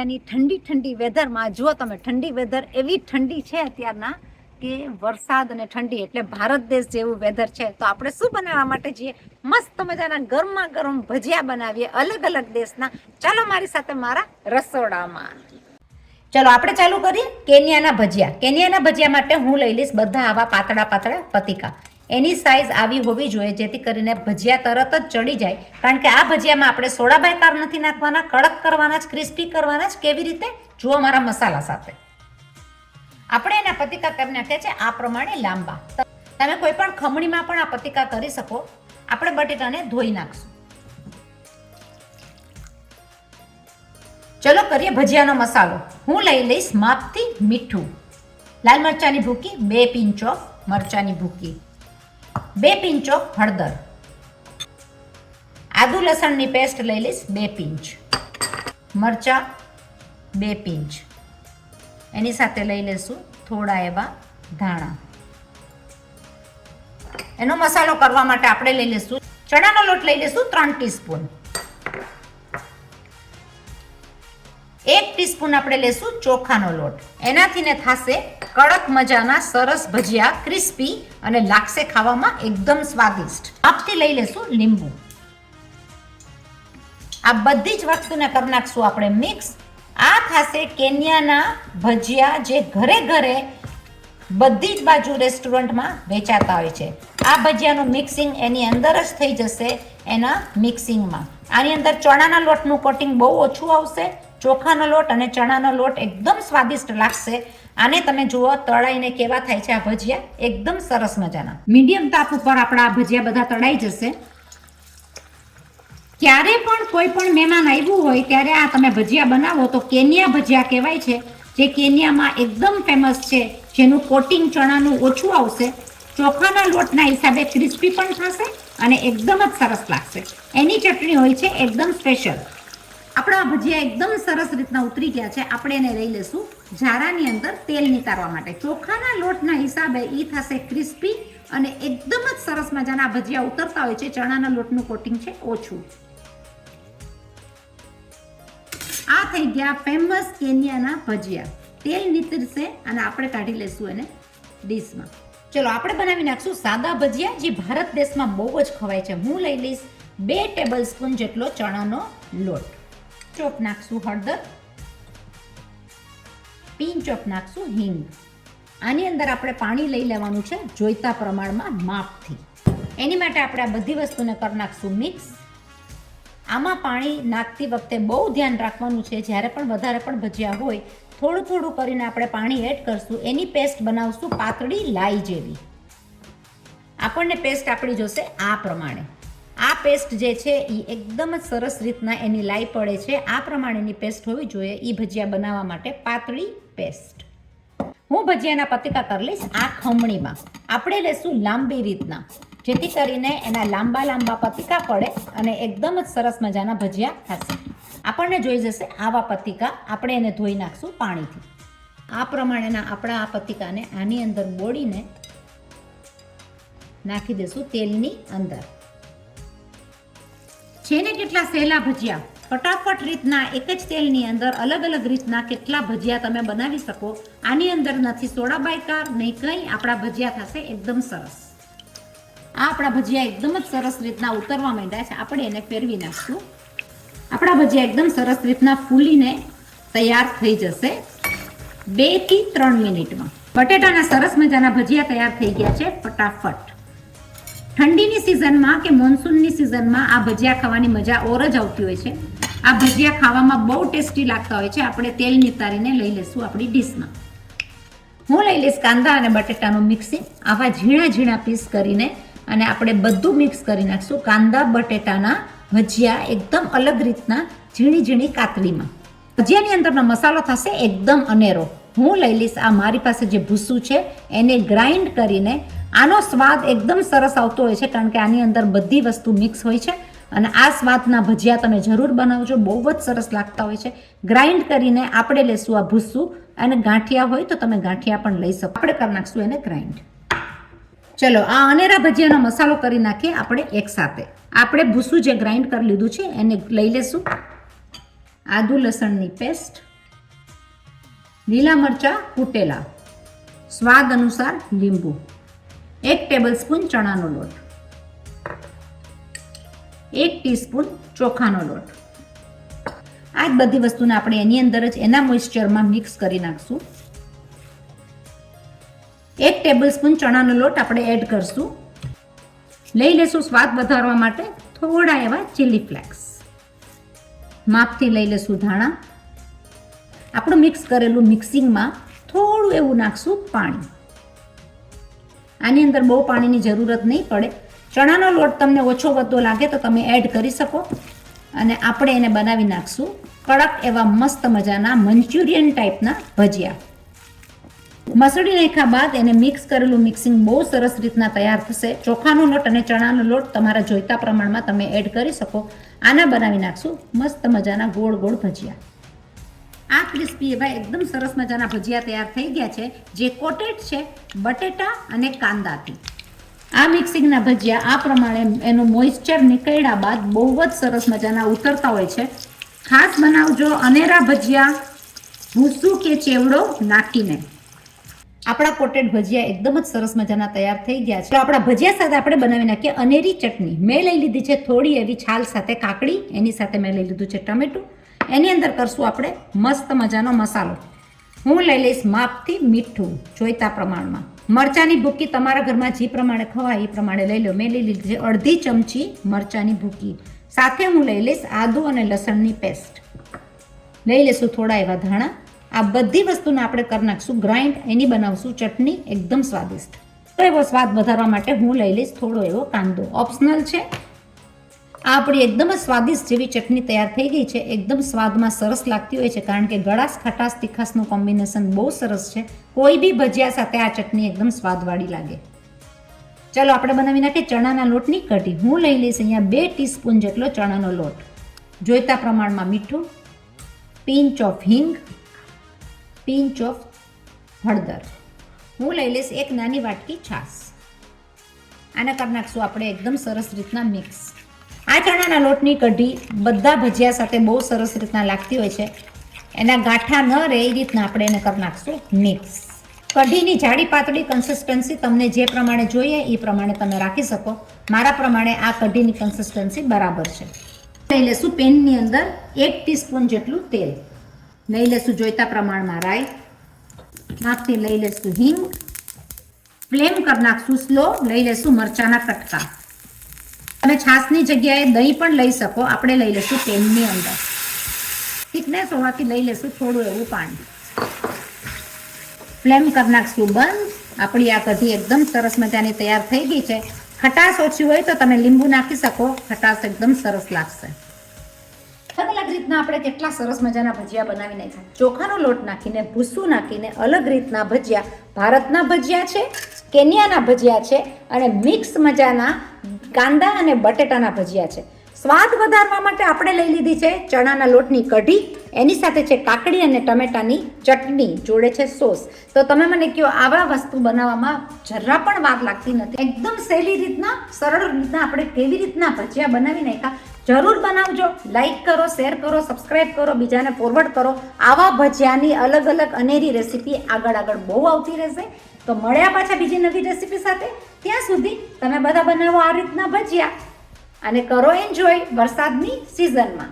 કેન્યાની ઠંડી ઠંડી વેધરમાં જુઓ તમે, ઠંડી વેધર એવી ઠંડી છે અત્યારના કે વરસાદ અને ઠંડી એટલે ભારત દેશ જેવું વેધર છે. તો આપણે શું બનાવવા માટે જઈએ? મસ્ત મજાના ગરમા ગરમ ભજીયા બનાવીએ અલગ અલગ દેશના. ચાલો મારી સાથે મારા રસોડામાં. ચલો આપણે ચાલુ કરીએ કેન્યાના ભજીયા. કેન્યાના ભજીયા માટે હું લઈ લઈશ બધા આવા પાતળા પાતળા પતીકા. એની સાઈઝ આવી હોવી જોઈએ જેથી કરીને ભજીયા તરત જ ચડી જાય. કારણ કે આ ભજીયામાં આપણે સોડા બાયકાર નથી નાખવાના, કડક કરવાના જ, ક્રિસ્પી કરવાના જ. કેવી રીતે? જુઓ મારા મસાલા સાથે. આપણે એના પતીકા કરી નાખ્યા છે આ પ્રમાણે લાંબા. તમે કોઈ પણ ખમણીમાં પણ આ પતીકા કરી શકો. આપણે બટેટાને ધોઈ નાખશું. ચલો કરીએ ભજીયાનો મસાલો. હું લઈ લઈશ માપથી મીઠું, લાલ મરચાની ભૂકી 2 પિંચ ઓફ મરચાની ભૂકી, 2 પિંચ ઓફ હળદર, આદુ લસણની પેસ્ટ લઈ લઈશ 2 પિંચ, મરચા 2 પિંચ, એની સાથે લઈ લઈશું થોડા એવા ધાણા. એનો મસાલો કરવા માટે આપણે લઈ લઈશું ચણાનો લોટ લઈ લઈશું 3 ટીસ્પૂન, 1 ટીસ્પૂન આપણે લેશું ચોખાનો લોટ. એનાથી ને થશે કડક મજાના સરસ ભજીયા, ક્રિસ્પી અને લાગશે ખાવામાં એકદમ સ્વાદિષ્ટ. આપથી લઈ લેશું લીંબુ. આ બધી જ વસ્તુને કરી નાખશું આપણે મિક્સ. આ થશે કેન્યાના ભજીયા જે ઘરે ઘરે બધી જ બાજુ રેસ્ટોરન્ટમાં વેચાતા હોય છે. આ ભજીયાનું મિક્સિંગ એની અંદર જ થઈ જશે એના મિક્સિંગમાં. આની અંદર ચણાના લોટનું કોટિંગ બહુ ઓછું આવશે. ચોખાનો લોટ અને ચણાનો લોટ એકદમ સ્વાદિષ્ટ લાગશે. આને તમે જુઓ તળાઈને કેવા થાય છે આ ભજીયા, એકદમ સરસ મજાના. મીડિયમ તાપ ઉપર આપણા આ ભજીયા બધા તળાઈ જશે. ક્યારે પણ કોઈ પણ મહેમાન આવ્યું હોય ત્યારે આ તમે ભજીયા બનાવો તો કેન્યા ભજીયા કહેવાય છે, જે કેન્યામાં એકદમ ફેમસ છે, જેનું કોટિંગ ચણાનું ઓછું આવશે. ચોખાના લોટના હિસાબે ક્રિસ્પી પણ થશે અને એકદમ જ સરસ લાગશે. એની ચટણી હોય છે એકદમ સ્પેશિયલ. આપણા ભજીયા એકદમ સરસ રીતના ઉતરી ગયા છે. આપણે એને લઈ લેશું જારાની અંદર તેલ નીકાળવા માટે. ચોખાના લોટના હિસાબે એ થશે ક્રિસ્પી અને એકદમ જ સરસ મજાના ભજીયા ઉતરતા હોય છે. ચણાના લોટનું કોટિંગ છે ઓછું. આ થઈ ગયા ફેમસ કેન્યાના ભજીયા. તેલ નીતરશે અને આપણે કાઢી લઈશું એને ડીશમાં. ચલો આપણે બનાવી નાખશું સાદા ભજીયા જે ભારત દેશમાં બહુ જ ખવાય છે. હું લઈ લઈશ 2 ટેબલ સ્પૂન જેટલો ચણાનો લોટ. ચોપ નાખશું હળદર, પિંચ ઓફ નાખશું હિંગ. આની અંદર આપણે પાણી લઈ લેવાનું છે જોઈતા પ્રમાણમાં માપથી. એની માટે આપણે આ બધી વસ્તુને કરી નાખશું મિક્સ. આમાં પાણી નાખતી વખતે બહુ ધ્યાન રાખવાનું છે. જ્યારે પણ વધારે પણ ભજીયા હોય થોડું થોડું કરીને આપણે પાણી એડ કરશું. એની પેસ્ટ બનાવશું પાતળી લાઈ જેવી. આપણને પેસ્ટ આપણી જોશે આ પ્રમાણે. આ પેસ્ટ જે છે એ એકદમ જ સરસ રીતના એની લાઈ પડે છે. આ પ્રમાણેની પેસ્ટ હોવી જોઈએ એ ભજીયા બનાવવા માટે પાતળી પેસ્ટ. હું ભજીયાના પતીકા કરી લઈશ આ ખમણીમાં. આપણે લેશું લાંબી રીતના જેથી કરીને એના લાંબા લાંબા પતીકા પડે અને એકદમ જ સરસ મજાના ભજીયા થશે. આપણને જોઈ જશે આવા પતીકા. આપણે એને ધોઈ નાખશું પાણીથી. આ પ્રમાણેના આપણા આ પતીકાને આની અંદર બોળીને નાખી દઈશું તેલની અંદર. છે ને કેટલા સહેલા ભજીયા. ફટાફટ રીતના એક જ તેલની અંદર અલગ અલગ રીતના કેટલા ભજીયા તમે બનાવી શકો. આની અંદર નથી સોડા બાયકાર નહીં કંઈ. આપણા ભજીયા થશે એકદમ સરસ. આ આપણા ભજીયા એકદમ જ સરસ રીતના ઉતરવા માંડ્યા છે. આપણે એને ફેરવી નાખશું. આપણા ભજીયા એકદમ સરસ રીતના ફૂલીને તૈયાર થઈ જશે 2 થી 3 મિનિટમાં. બટેટાના સરસ મજાના ભજીયા તૈયાર થઈ ગયા છે ફટાફટ. ઠંડીની સિઝનમાં કે મોન્સૂનની સિઝનમાં આ ભજીયા ખાવાની મજા ઓર જ આવતી હોય છે. આ ભજીયા ખાવામાં બહુ ટેસ્ટી લાગતા હોય છે. આપણે તેલ નિતારીને લઈ લઈશું આપણી ડીશમાં. હું લઈ લઈશ કાંદા અને બટેટાનું મિક્સિંગ. આવા ઝીણા ઝીણા પીસ કરીને અને આપણે બધું મિક્સ કરી નાખશું. કાંદા બટેટાના ભજીયા એકદમ અલગ રીતના ઝીણી ઝીણી કાતરીમાં. ભજીયાની અંદરનો મસાલો થશે એકદમ અનેરો. હું લઈ લઈશ આ મારી પાસે જે ભૂસું છે એને ગ્રાઇન્ડ કરીને. આનો સ્વાદ એકદમ સરસ આવતો હોય છે કારણ કે આની અંદર બધી વસ્તુ મિક્સ હોય છે અને આ સ્વાદના ભજીયા તમે જરૂર બનાવજો. બહુ જ સરસ લાગતા હોય છે. ગ્રાઇન્ડ કરીને આપણે લેશું આ ભૂસું અને ગાંઠિયા હોય તો તમે ગાંઠિયા પણ લઈ શકો. આપણે કરી નાખશું એને ગ્રાઇન્ડ. ચલો આ અનેરા ભજીયાનો મસાલો કરી નાખીએ આપણે એકસાથે. આપણે ભૂસું જે ગ્રાઇન્ડ કરી લીધું છે એને લઈ લેશું. આદુ લસણની પેસ્ટ, લીલા મરચાં કૂટેલા, સ્વાદ અનુસાર લીંબુ, 1 ટેબલસ્પૂન ચણાનો લોટ, 1 ટીસ્પૂન ચોખાનો લોટ. આ જ બધી વસ્તુને આપણે એની અંદર જ એના મોઇસ્ચરમાં મિક્સ કરી નાખશું. 1 ટેબલસ્પૂન ચણાનો લોટ આપણે એડ કરશું. લઈ લેશું સ્વાદ વધારવા માટે થોડા એવા ચીલી ફ્લેક્સ. માપથી લઈ લેશું ધાણા. આપણું મિક્સ કરેલું મિક્સિંગમાં થોડું એવું નાખશું પાણી. આની અંદર બહુ પાણીની જરૂરત નહીં પડે. ચણાનો લોટ તમને ઓછો વધતો લાગે તો તમે એડ કરી શકો. અને આપણે એને બનાવી નાખશું કડક એવા મસ્ત મજાના મંચુરિયન ટાઈપના ભજીયા. મસળી નાખ્યા બાદ એને મિક્સ કરેલું મિક્સિંગ બહુ સરસ રીતના તૈયાર થશે. ચોખાનો લોટ અને ચણાનો લોટ તમારા જોઈતા પ્રમાણમાં તમે એડ કરી શકો. આના બનાવી નાખશું મસ્ત મજાના ગોળ ગોળ ભજીયા. આ ક્રિસ્પી એવા એકદમ સરસ મજાના ભજીયા તૈયાર થઈ ગયા છે, જે કોટેડ છે બટેટા અને કાંદાથી. આ મિક્સિંગના ભજીયા આ પ્રમાણે એનું મોઇસ્ચર નીકળ્યા બાદ બહુ જ સરસ મજાના ઉતરતા હોય છે. ખાસ બનાવજો અનેરા ભજીયા ભૂસું કે ચેવડો નાખીને. આપણા કોટેડ ભજીયા એકદમ જ સરસ મજાના તૈયાર થઈ ગયા છે. તો આપણા ભજીયા સાથે આપણે બનાવી નાખીએ અનેરી ચટણી. મેં લઈ લીધી છે થોડી એવી છાલ સાથે કાકડી, એની સાથે મેં લઈ લીધું છે ટમેટું. એની અંદર કરશું આપણે મસ્ત મજાનો મસાલો. હું લઈ લઈશ માપથી મીઠું જોઈતા પ્રમાણમાં. મરચાંની ભૂકી તમારા ઘરમાં જે પ્રમાણે ખવાય એ પ્રમાણે લઈ લો. મેં લઈ લીધી છે અડધી ચમચી મરચાંની ભૂકી. સાથે હું લઈ લઈશ આદુ અને લસણની પેસ્ટ. લઈ લઈશું થોડા એવા ધાણા. આ બધી વસ્તુને આપણે કરી નાખશું ગ્રાઇન્ડ. એની બનાવશું ચટણી એકદમ સ્વાદિષ્ટ. તો એવો સ્વાદ વધારવા માટે હું લઈ લઈશ થોડો એવો કાંદો. ઓપ્શનલ છે. આ આપણી એકદમ જ સ્વાદિષ્ટ જેવી ચટણી તૈયાર થઈ ગઈ છે. એકદમ સ્વાદમાં સરસ લાગતી હોય છે, કારણ કે ગળાશ ખટાશ તીખાસનું કોમ્બિનેશન બહુ સરસ છે. કોઈ બી ભજીયા સાથે આ ચટણી એકદમ સ્વાદવાળી લાગે. ચાલો આપણે બનાવી નાખીએ ચણાના લોટની કઢી. હું લઈ લઈશ અહીંયા 2 ટીસ્પૂન જેટલો ચણાનો લોટ. જોઈતા પ્રમાણમાં મીઠું, પિંચ ઓફ હિંગ, પિંચ ઓફ હળદર. હું લઈ લઈશ 1 નાની વાટકી છાશ. આને કરી નાખશું આપણે એકદમ સરસ રીતના મિક્સ. આ ચણાના લોટની કઢી બધા ભજીયા સાથે બહુ સરસ રીતના લાગતી હોય છે. એના ગાંઠા ન રહે એ રીતના આપણે એને કરી નાખશું મિક્સ. કઢીની જાડી પાતળી કન્સિસ્ટન્સી તમને જે પ્રમાણે જોઈએ એ પ્રમાણે તમે રાખી શકો. મારા પ્રમાણે આ કઢીની કન્સિસ્ટન્સી બરાબર છે. લઈ લેશું પેનની અંદર 1 ટીસ્પૂન જેટલું તેલ. લઈ લેશું જોઈતા પ્રમાણમાં રાઈ. નાખથી લઈ લેશું હિંગ. ફ્લેમ કરી નાખશું સ્લો. લઈ લેશું મરચાના કટકા. તમે છાશની જગ્યાએ દહીં પણ લઈ શકો. આપણે લઈ લેશું પેનની અંદર. થિકનેસ હોવાથી લઈ લેશું થોડું એવું પાણી. ફ્લેમ કરી નાખશું બંધ. આપણી આ કઢી એકદમ સરસ મજાની તૈયાર થઈ ગઈ છે. ખટાશ ઓછી હોય તો તમે લીંબુ નાખી શકો. ખટાશ એકદમ સરસ લાગશે. અલગ અલગ રીતના આપણે કેટલા સરસ મજાના ભજીયા બનાવી નાખ્યા. ચોખાનો લોટ નાખીને, ભૂસું નાખીને અલગ રીતના ભજીયા. ભારતના ભજીયા છે, કેન્યાના ભજીયા છે, અને મિક્સ મજાના કાંદા અને બટેટાના ભજીયા છે. સ્વાદ વધારવા માટે આપણે લઈ લીધી છે ચણાના લોટની કઢી. એની સાથે છે કાકડી અને ટમેટાની ચટણી, જોડે છે સોસ. તો તમે મને કહો, આવા વસ્તુ બનાવવામાં જરા પણ વાર લાગતી નથી. એકદમ સહેલી રીતના, સરળ રીતના આપણે કેવી રીતના ભજીયા બનાવી નાખ્યા. જરૂર બનાવજો. લાઈક કરો, શેર કરો, સબસ્ક્રાઈબ કરો, બીજાને ફોરવર્ડ કરો. આવા ભજીયાની અલગ અલગ અનેરી રેસીપી આગળ બહુ આવતી રહેશે. તો મળ્યા પાછા બીજી નવી રેસીપી સાથે. ત્યાં સુધી તમે બધા બનાવો આ રીતના ભજીયા અને કરો એન્જોય વરસાદની સિઝનમાં.